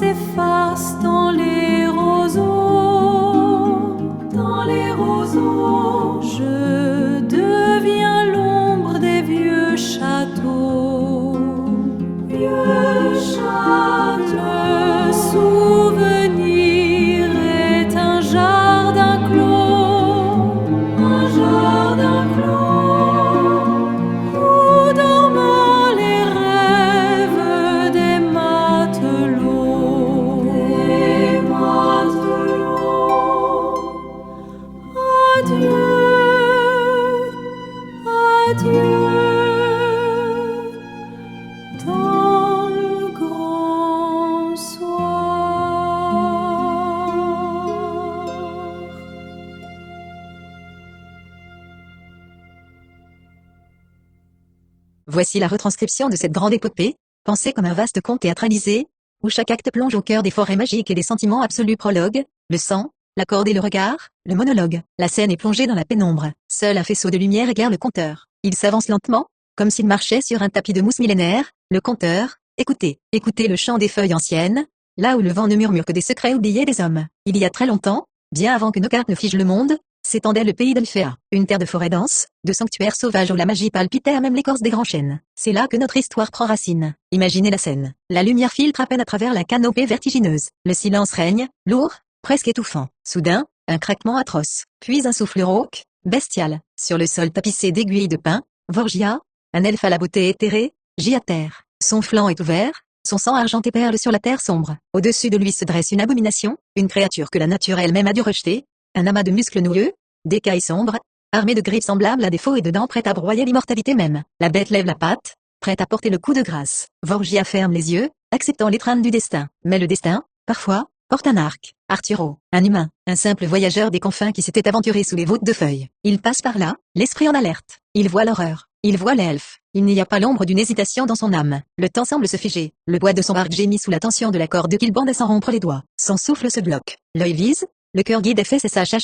s'efface dans les roseaux, dans les roseaux. Je deviens l'ombre des vieux châteaux, vieux châteaux. Le souvenir est un jardin clos, un jardin clos, où dorment les rêves des matelots, des matelots. Adieu, adieu, dans le grand soir. Voici la retranscription de cette grande épopée, pensée comme un vaste conte théâtralisé, où chaque acte plonge au cœur des forêts magiques et des sentiments absolus. Prologue, le sang, la corde et le regard, le monologue. La scène est plongée dans la pénombre. Seul un faisceau de lumière éclaire le conteur. Il s'avance lentement, comme s'il marchait sur un tapis de mousse millénaire. Le conteur, écoutez, écoutez le chant des feuilles anciennes, là où le vent ne murmure que des secrets oubliés des hommes. Il y a très longtemps, bien avant que nos cartes ne figent le monde, s'étendait le pays d'Elphéa, une terre de forêts denses, de sanctuaires sauvages où la magie palpitait à même l'écorce des grands chênes. C'est là que notre histoire prend racine. Imaginez la scène. La lumière filtre à peine à travers la canopée vertigineuse. Le silence règne, lourd, presque étouffant. Soudain, un craquement atroce, puis un souffle rauque, bestial. Sur le sol tapissé d'aiguilles de pin, Vorgia, un elfe à la beauté éthérée, gît à terre. Son flanc est ouvert, son sang argenté perle sur la terre sombre. Au-dessus de lui se dresse une abomination, une créature que la nature elle-même a dû rejeter, un amas de muscles noueux, d'écailles sombres, armé de griffes semblables à des faux et de dents prêtes à broyer l'immortalité même. La bête lève la patte, prête à porter le coup de grâce. Vorgia ferme les yeux, acceptant l'étreinte du destin. Mais le destin, parfois, porte un arc. Arturo, un humain, un simple voyageur des confins qui s'était aventuré sous les voûtes de feuilles. Il passe par là, l'esprit en alerte. Il voit l'horreur. Il voit l'elfe. Il n'y a pas l'ombre d'une hésitation dans son âme. Le temps semble se figer. Le bois de son arc gémit sous la tension de la corde qu'il bande à s'en rompre les doigts. Son souffle se bloque. L'œil vise, le cœur guide et fait ses saches.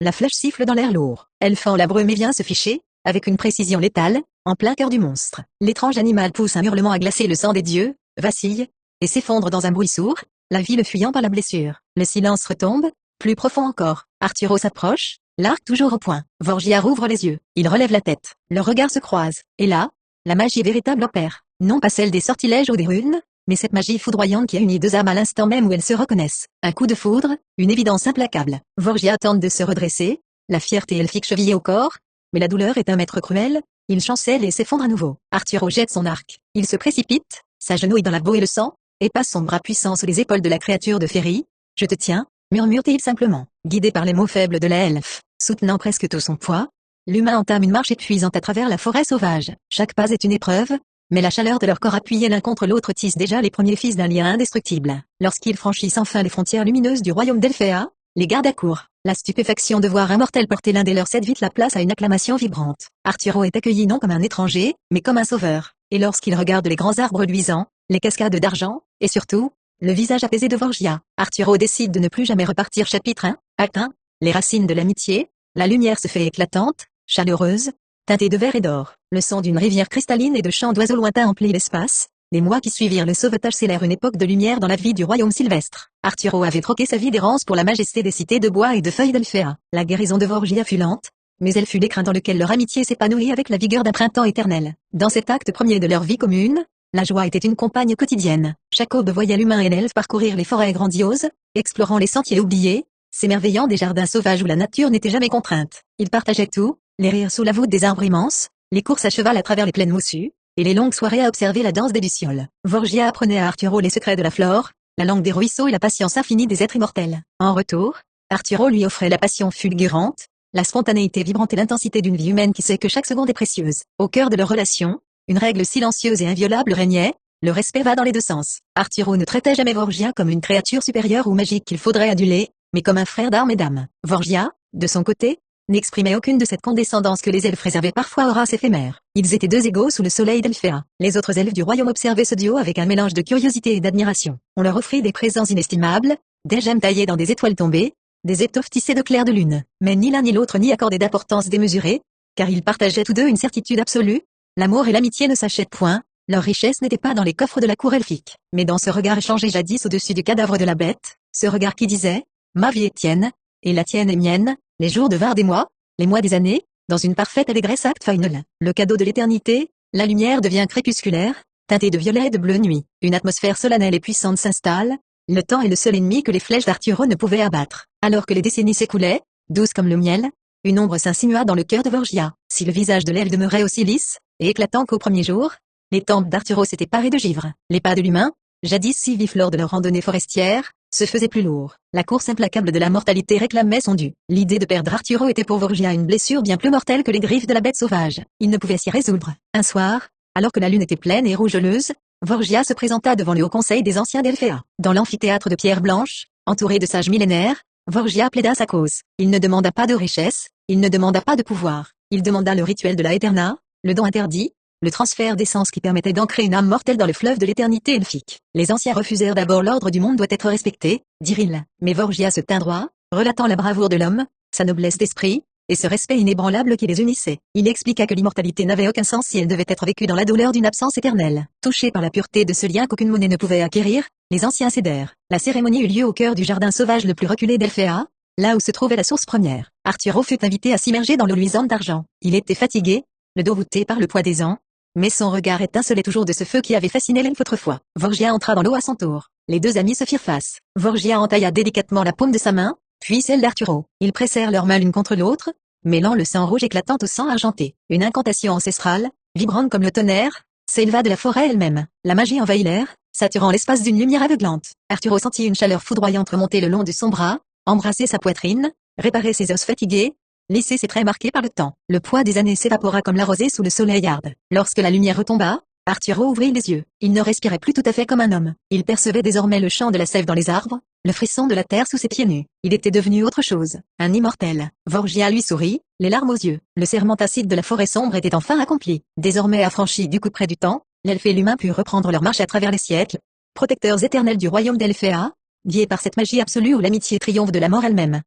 La flèche siffle dans l'air lourd. Elle fend la brume et vient se ficher, avec une précision létale, en plein cœur du monstre. L'étrange animal pousse un hurlement à glacer le sang des dieux, vacille, et s'effondre dans un bruit sourd, la vie le fuyant par la blessure. Le silence retombe, plus profond encore. Arturo s'approche, l'arc toujours au point. Vorgia rouvre les yeux. Il relève la tête. Leurs regards se croisent. Et là, la magie véritable opère. Non pas celle des sortilèges ou des runes, mais cette magie foudroyante qui a uni deux âmes à l'instant même où elles se reconnaissent. Un coup de foudre, une évidence implacable. Vorgia tente de se redresser, la fierté elfique chevillée au corps, mais la douleur est un maître cruel, il chancelle et s'effondre à nouveau. Arturo jette son arc. Il se précipite, s'agenouille dans la boue et le sang, et passe son bras puissant sous les épaules de la créature de Féerie. Je te tiens, murmure-t-il simplement. Guidé par les mots faibles de la elfe, soutenant presque tout son poids, l'humain entame une marche épuisante à travers la forêt sauvage. Chaque pas est une épreuve, mais la chaleur de leur corps appuyés l'un contre l'autre tisse déjà les premiers fils d'un lien indestructible. Lorsqu'ils franchissent enfin les frontières lumineuses du royaume d'Elphéa, les gardes accourent. La stupéfaction de voir un mortel porter l'un des leurs cède vite la place à une acclamation vibrante. Arturo est accueilli non comme un étranger, mais comme un sauveur. Et lorsqu'il regarde les grands arbres luisants, les cascades d'argent, et surtout, le visage apaisé de Vorgia, Arturo décide de ne plus jamais repartir. Chapitre 1, Acte 1, les racines de l'amitié. La lumière se fait éclatante, chaleureuse, teintée de vert et d'or. Le son d'une rivière cristalline et de chants d'oiseaux lointains emplit l'espace. Les mois qui suivirent le sauvetage scellèrent une époque de lumière dans la vie du royaume sylvestre. Arturo avait troqué sa vie d'errance pour la majesté des cités de bois et de feuilles d'Elphéa. La guérison de Vorgia fut lente, mais elle fut l'écrin dans lequel leur amitié s'épanouit avec la vigueur d'un printemps éternel. Dans cet acte premier de leur vie commune, la joie était une compagne quotidienne. Chaque aube voyait l'humain et l'elfe parcourir les forêts grandioses, explorant les sentiers oubliés, s'émerveillant des jardins sauvages où la nature n'était jamais contrainte. Ils partageaient tout, les rires sous la voûte des arbres immenses, les courses à cheval à travers les plaines moussues, et les longues soirées à observer la danse des lucioles. Vorgia apprenait à Arturo les secrets de la flore, la langue des ruisseaux et la patience infinie des êtres immortels. En retour, Arturo lui offrait la passion fulgurante, la spontanéité vibrante et l'intensité d'une vie humaine qui sait que chaque seconde est précieuse. Au cœur de leur relation, une règle silencieuse et inviolable régnait, le respect va dans les deux sens. Arturo ne traitait jamais Vorgia comme une créature supérieure ou magique qu'il faudrait aduler, mais comme un frère d'armes et d'âme. Vorgia, de son côté, n'exprimait aucune de cette condescendance que les elfes réservaient parfois aux races éphémères. Ils étaient deux égaux sous le soleil d'Elphéa. Les autres elfes du royaume observaient ce duo avec un mélange de curiosité et d'admiration. On leur offrit des présents inestimables, des gemmes taillées dans des étoiles tombées, des étoffes tissées de clairs de lune. Mais ni l'un ni l'autre n'y accordaient d'importance démesurée, car ils partageaient tous deux une certitude absolue, l'amour et l'amitié ne s'achètent point, Leur richesse n'était pas dans les coffres de la cour elfique, mais dans ce regard échangé jadis au-dessus du cadavre de la bête, ce regard qui disait « Ma vie est tienne, et la tienne est mienne, les jours devinrent des mois, les mois des années, dans une parfaite allégresse act final. Le cadeau de l'éternité, la lumière devient crépusculaire, teintée de violet et de bleu nuit. Une atmosphère solennelle et puissante s'installe, le temps est le seul ennemi que les flèches d'Arturo ne pouvaient abattre. Alors que les décennies s'écoulaient, douces comme le miel, une ombre s'insinua dans le cœur de Vorgia. Si le visage de l'elfe demeurait aussi lisse et éclatant qu'au premier jour, les tempes d'Arturo s'étaient parées de givre. Les pas de l'humain, jadis si vifs lors de leur randonnée forestière, se faisaient plus lourds. La course implacable de la mortalité réclamait son dû. L'idée de perdre Arturo était pour Vorgia une blessure bien plus mortelle que les griffes de la bête sauvage. Il ne pouvait s'y résoudre. Un soir, alors que la lune était pleine et rougeoleuse, Vorgia se présenta devant le haut conseil des anciens d'Elfea. Dans l'amphithéâtre de pierre blanche, entouré de sages millénaires, Vorgia plaida sa cause. Il ne demanda pas de richesse, il ne demanda pas de pouvoir. Il demanda le rituel de la Eterna, le don interdit, le transfert d'essence qui permettait d'ancrer une âme mortelle dans le fleuve de l'éternité elfique. Les anciens refusèrent d'abord. L'ordre du monde doit être respecté, dirent-ils. Mais Vorgia se tint droit, relatant la bravoure de l'homme, sa noblesse d'esprit, et ce respect inébranlable qui les unissait. Il expliqua que l'immortalité n'avait aucun sens si elle devait être vécue dans la douleur d'une absence éternelle. Touchés par la pureté de ce lien qu'aucune monnaie ne pouvait acquérir, les anciens cédèrent. La cérémonie eut lieu au cœur du jardin sauvage le plus reculé d'Elfea, là où se trouvait la source première. Arturo fut invité à s'immerger dans l'eau luisante d'argent. Il était fatigué, le dos voûté par le poids des ans, mais son regard étincelait toujours de ce feu qui avait fasciné l'elfe autrefois. Vorgia entra dans l'eau à son tour. Les deux amis se firent face. Vorgia entailla délicatement la paume de sa main, puis celle d'Arturo. Ils pressèrent leurs mains l'une contre l'autre, mêlant le sang rouge éclatant au sang argenté. Une incantation ancestrale, vibrante comme le tonnerre, s'éleva de la forêt elle-même. La magie envahit l'air, saturant l'espace d'une lumière aveuglante. Arturo sentit une chaleur foudroyante remonter le long de son bras, embrasser sa poitrine, réparer ses os fatigués, lisser ses traits marqués par le temps. Le poids des années s'évapora comme la rosée sous le soleil arde. Lorsque la lumière retomba, Arturo ouvrit les yeux. Il ne respirait plus tout à fait comme un homme. Il percevait désormais le chant de la sève dans les arbres, le frisson de la terre sous ses pieds nus. Il était devenu autre chose, un immortel. Vorgia lui sourit, les larmes aux yeux. Le serment tacite de la forêt sombre était enfin accompli. Désormais affranchi du coup près du temps, l'elfe et l'humain purent reprendre leur marche à travers les siècles, protecteurs éternels du royaume d'Elfea, guidés par cette magie absolue où l'amitié triomphe de la mort elle-même.